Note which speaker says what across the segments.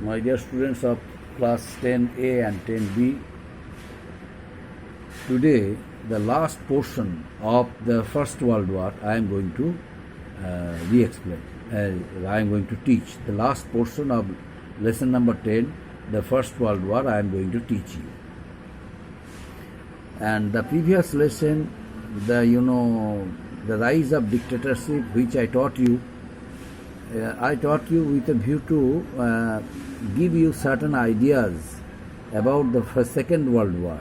Speaker 1: My dear students of class 10A and 10B, today the last portion of the First World War I am going to re-explain. I am going to teach the last portion of lesson number 10, the First World War I am going to teach you. And the previous lesson, the rise of dictatorship, which I taught you with a view to give you certain ideas about the Second World War.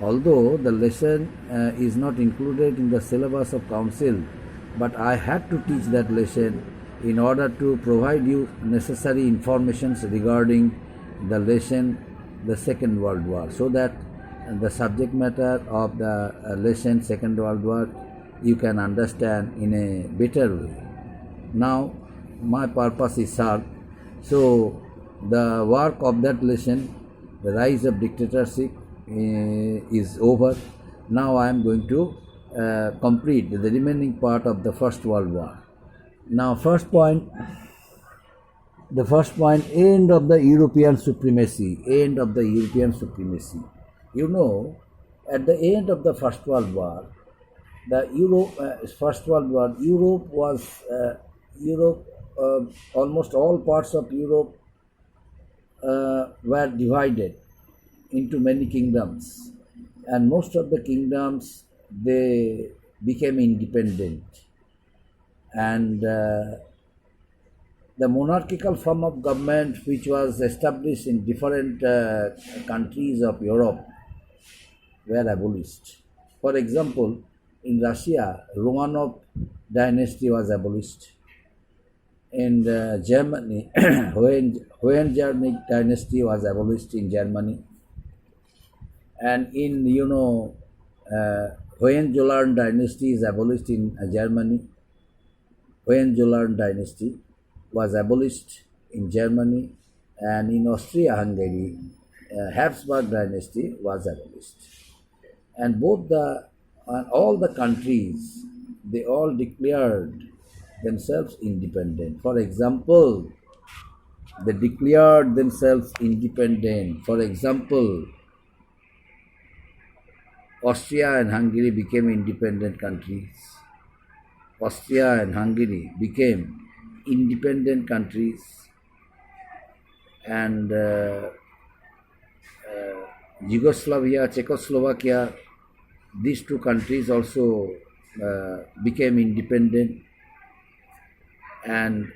Speaker 1: Although the lesson is not included in the syllabus of Council, but I had to teach that lesson in order to provide you necessary informations regarding the lesson, the Second World War, so that the subject matter of the lesson Second World War you can understand in a better way. Now my purpose is served. So the work of that lesson, the rise of dictatorship, is over. Now I am going to complete the remaining part of the First World War. Now the first point, end of the European supremacy. You know, at the end of the First World War, almost all parts of Europe were divided into many kingdoms, and most of the kingdoms, they became independent, and the monarchical form of government which was established in different countries of Europe were abolished. For example, in Russia, Romanov dynasty was abolished. In Germany, Hohenzollern dynasty was abolished in Germany. And in, Hohenzollern dynasty is abolished in Germany. Hohenzollern dynasty was abolished in Germany, and in Austria-Hungary, Habsburg dynasty was abolished. And all the countries, they all declared themselves independent. For example, they declared themselves independent. For example, Austria and Hungary became independent countries. Austria and Hungary became independent countries, and Yugoslavia, Czechoslovakia, these two countries also became independent. And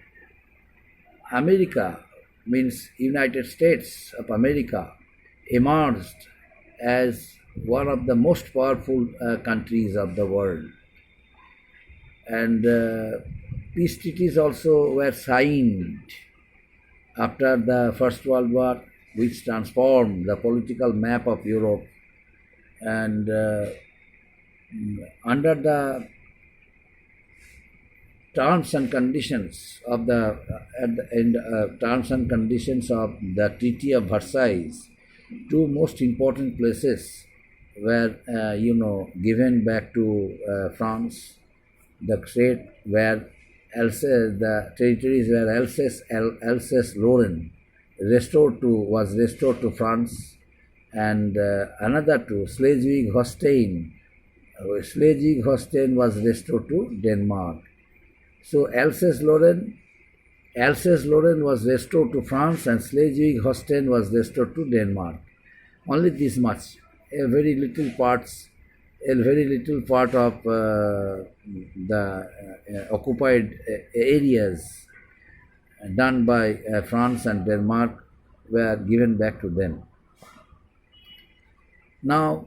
Speaker 1: America, means United States of America, emerged as one of the most powerful countries of the world. And peace treaties also were signed after the First World War, which transformed the political map of Europe. And under the terms and conditions of the Treaty of Versailles, two most important places were given back to France. The territories where Alsace-Lorraine was restored to France, and another two, Schleswig-Holstein was restored to Denmark. So Alsace-Lorraine was restored to France, and Schleswig-Holstein was restored to Denmark. Only this much. A very little part of the occupied areas done by France and Denmark were given back to them. Now,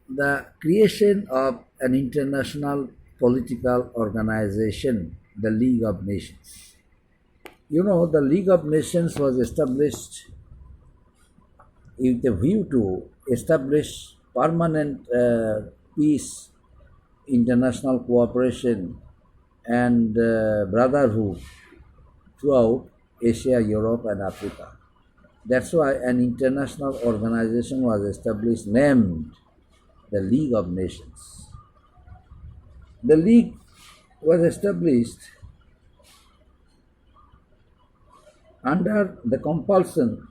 Speaker 1: the creation of an international political organization, the League of Nations. The League of Nations was established with a view to establish permanent peace, international cooperation, and brotherhood throughout Asia, Europe, and Africa. That's why an international organization was established named the League of Nations. The League was established under the compulsion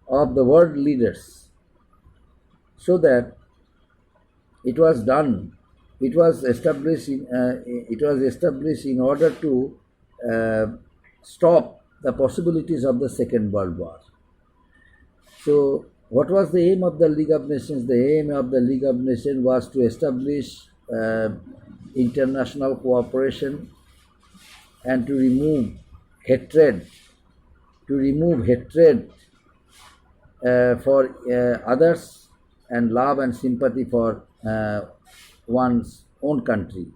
Speaker 1: of the world leaders, so that it was done. It was established. It was established in order to uh, stop the possibilities of the Second World War. So, what was the aim of the League of Nations? The aim of the League of Nations was to establish international cooperation and to remove hatred, for others, and love and sympathy for one's own country.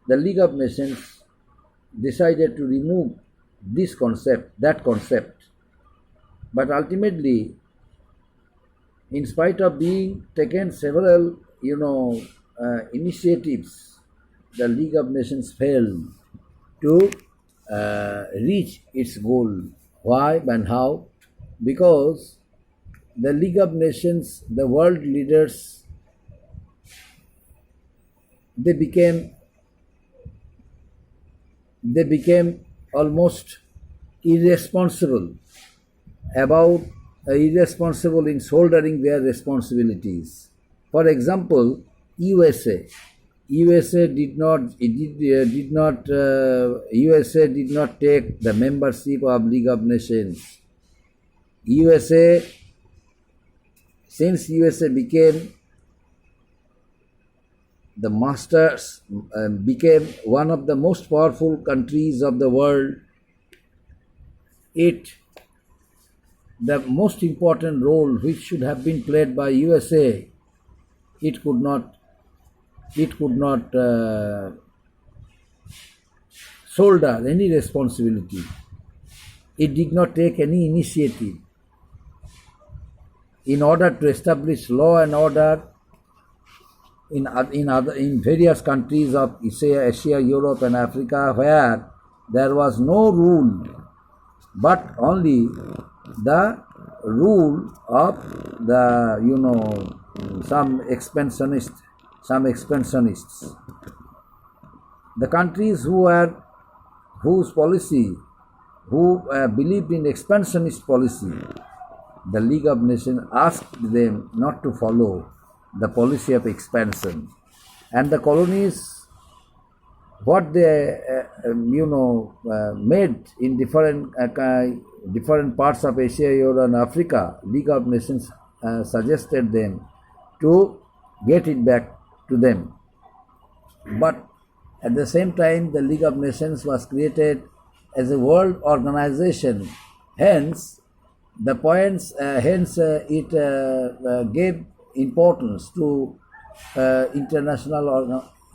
Speaker 1: The League of Nations decided to remove this concept, that concept, but ultimately, in spite of being taken several, initiatives, the League of Nations failed to reach its goal. Why and how? Because the League of Nations, the world leaders, they became almost irresponsible irresponsible in shouldering their responsibilities. For example, USA. USA did not USA did not take the membership of League of Nations. USA, since USA became the masters, became one of the most powerful countries of the world, the most important role which should have been played by USA, it could not shoulder any responsibility. It did not take any initiative in order to establish law and order in various countries of Asia, Europe, and Africa, where there was no rule, but only the rule of the some expansionists. The countries who believed in expansionist policy, the League of Nations asked them not to follow the policy of expansion, and the colonies, what they made in different parts of Asia, Europe, and Africa, League of Nations suggested them to get it back to them. But at the same time, the League of Nations was created as a world organization. Hence, it gave importance to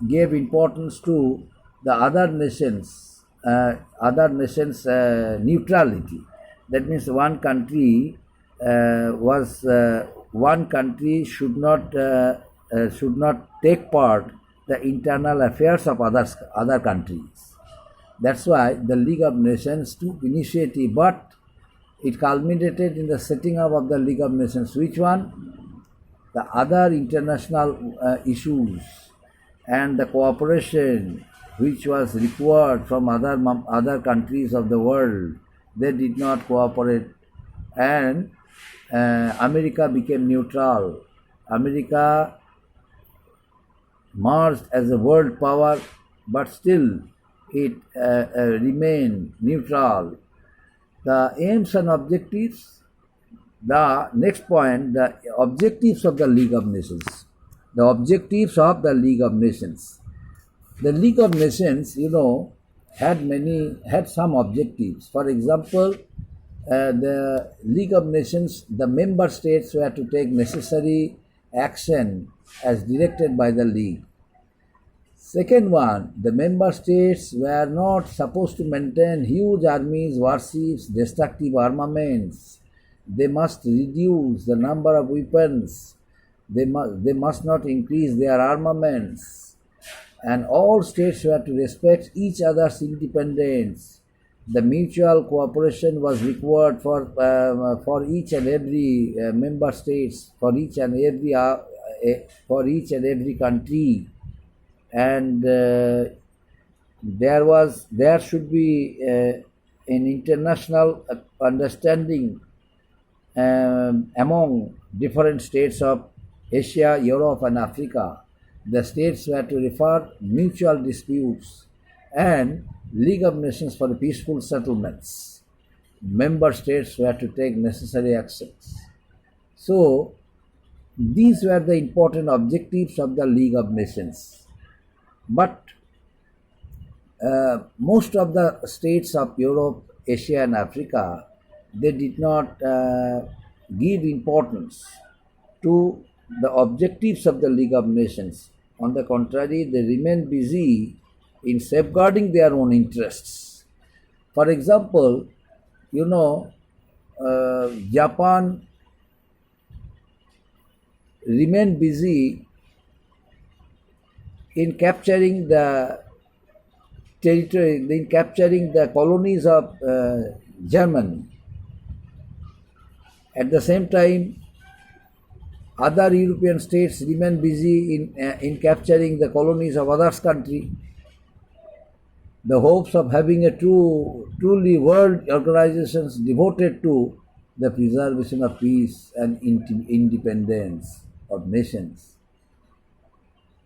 Speaker 1: gave importance to the other nations' neutrality. That means one country should not take part the internal affairs of other countries. That's why the League of Nations took initiative, but it culminated in the setting up of the League of Nations. Which one? The other international issues and the cooperation which was required from other countries of the world, they did not cooperate, and America became neutral. America merged as a world power, but still it remained neutral. The aims and objectives, the next point, the objectives of the League of Nations. The objectives of the League of Nations. The League of Nations, had some objectives. For example, the League of Nations, the member states were to take necessary action as directed by the League. Second one, the member states were not supposed to maintain huge armies, warships, destructive armaments. They must reduce the number of weapons. They must not increase their armaments. And all states were to respect each other's independence. The mutual cooperation was required for each and every member states, for each and every country, and there should be in international understanding among different states of Asia, Europe, and Africa. The states were to refer mutual disputes and League of Nations for peaceful settlements. Member states were to take necessary actions. So, these were the important objectives of the League of Nations. But most of the states of Europe, Asia, and Africa, they did not give importance to the objectives of the League of Nations. On the contrary, they remained busy in safeguarding their own interests. For example, Japan remained busy in capturing the territory, in capturing the colonies of Germany. At the same time, other European states remain busy in capturing the colonies of others' country. The hopes of having a truly world organizations devoted to the preservation of peace and independence of nations,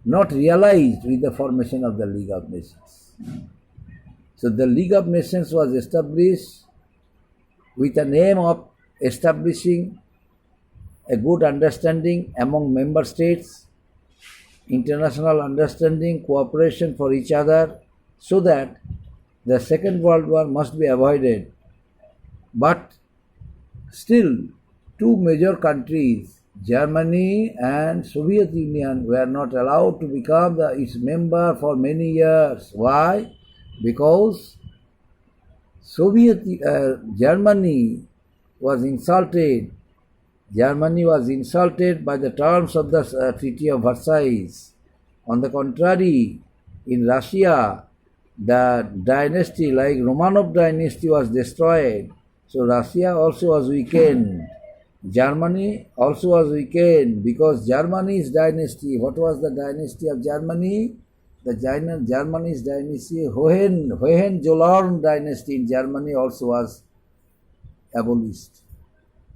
Speaker 1: not realized with the formation of the League of Nations. So the League of Nations was established with an aim of establishing a good understanding among member states, international understanding, cooperation for each other, so that the Second World War must be avoided. But still, two major countries, Germany and Soviet Union, were not allowed to become its member for many years. Why? Because Germany was insulted. Germany was insulted by the terms of the Treaty of Versailles. On the contrary, in Russia, the dynasty like Romanov dynasty was destroyed. So Russia also was weakened. Germany also was weakened because Germany's dynasty, what was the dynasty of Germany? Germany's dynasty, Hohenzollern dynasty in Germany also was abolished.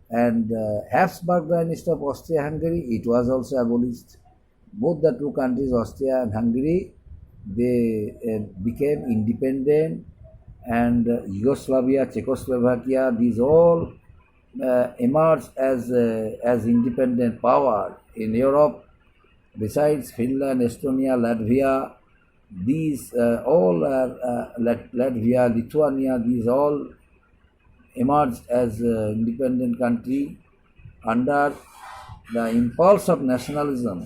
Speaker 1: And Habsburg dynasty of Austria-Hungary, it was also abolished. Both the two countries, Austria and Hungary, they became independent, and Yugoslavia, Czechoslovakia, these all emerged as independent power in Europe. Besides Finland, Estonia, Latvia, these all are Latvia, Lithuania, these all emerged as independent country under the impulse of nationalism.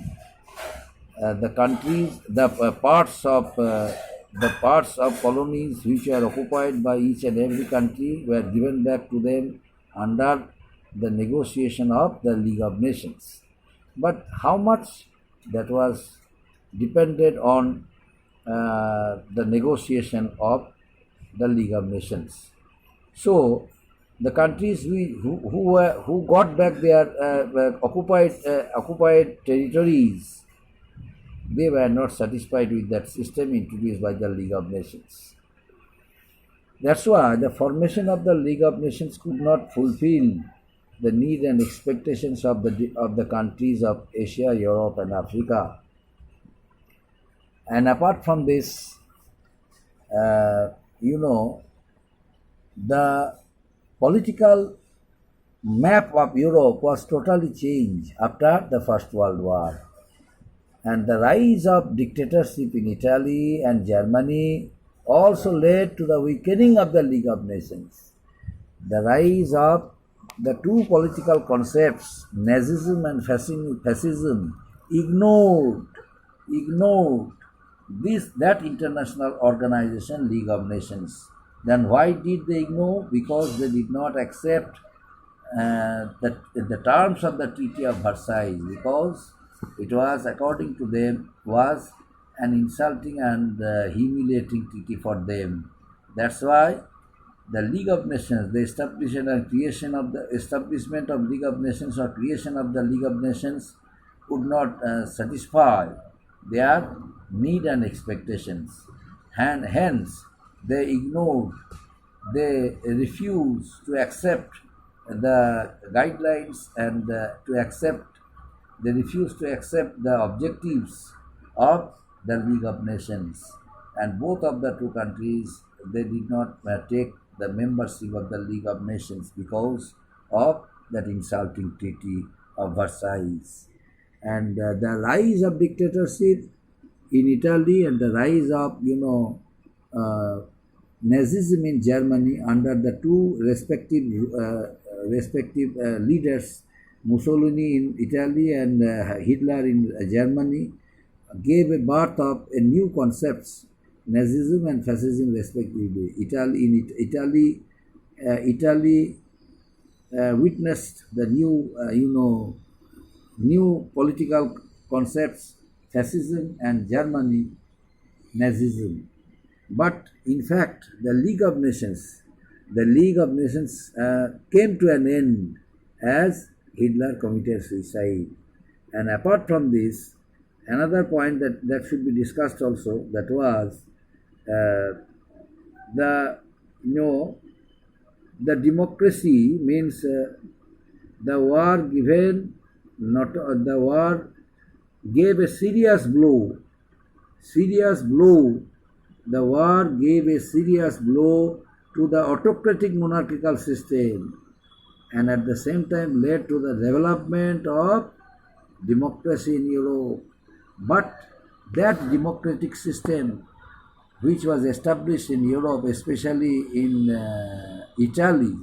Speaker 1: The countries, the parts of colonies which were occupied by each and every country were given back to them under the negotiation of the League of Nations. But how much that was depended on the negotiation of the League of Nations. So the countries who got back their occupied territories, they were not satisfied with that system introduced by the League of Nations. That's why the formation of the League of Nations could not fulfill the need and expectations of the countries of Asia, Europe, and Africa. And apart from this, the political map of Europe was totally changed after the First World War. And the rise of dictatorship in Italy and Germany also led to the weakening of the League of Nations. The rise of the two political concepts, Nazism and fascism, ignored that international organization, League of Nations. Then why did they ignore? Because they did not accept the terms of the Treaty of Versailles, because it was, according to them, was an insulting and humiliating treaty for them. That's why the League of Nations, the establishment of League of Nations or creation of the League of Nations could not satisfy their need and expectations. And hence, they ignored they refuse to accept the guidelines and they refuse to accept the objectives of the League of Nations. And both of the two countries, they did not take the membership of the League of Nations because of that insulting treaty of Versailles. And the rise of dictatorship in Italy and the rise of, uh, Nazism in Germany under the two respective leaders, Mussolini in Italy and Hitler in Germany, gave a birth of a new concepts, Nazism and fascism respectively. Italy witnessed the new political concepts, fascism and Germany, Nazism. But in fact, the League of Nations came to an end as Hitler committed suicide. And apart from this, another point that should be discussed also, that was the you know the democracy means the war given not the war gave a serious blow. The war gave a serious blow to the autocratic monarchical system and at the same time led to the development of democracy in Europe. But that democratic system, which was established in Europe, especially in Italy,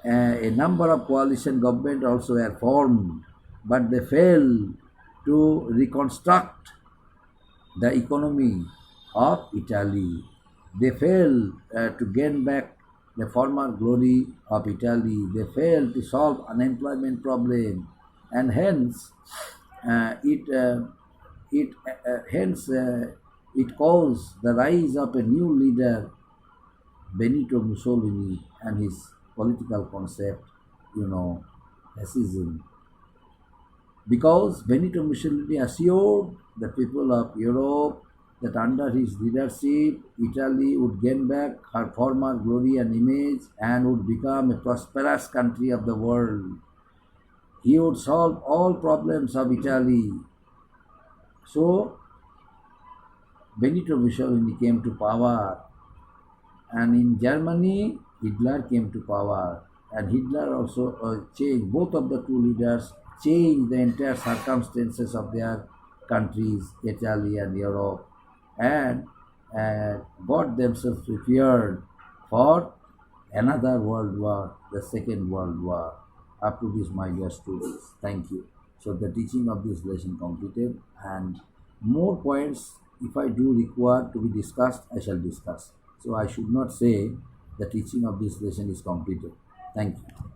Speaker 1: a number of coalition governments also were formed, but they failed to reconstruct the economy of Italy. They failed to gain back the former glory of Italy. They failed to solve unemployment problem, and hence it caused the rise of a new leader, Benito Mussolini, and his political concept, fascism. Because Benito Mussolini assured the people of Europe that under his leadership, Italy would gain back her former glory and image and would become a prosperous country of the world. He would solve all problems of Italy. So, Benito Mussolini came to power, and in Germany, Hitler came to power. And Hitler also changed, both of the two leaders changed the entire circumstances of their countries, Italy and Europe, and got themselves prepared for another world war, the Second World War. Up to this, my dear students. Thank you. So the teaching of this lesson completed, and more points, if I do require to be discussed, I shall discuss. So I should not say the teaching of this lesson is completed. Thank you.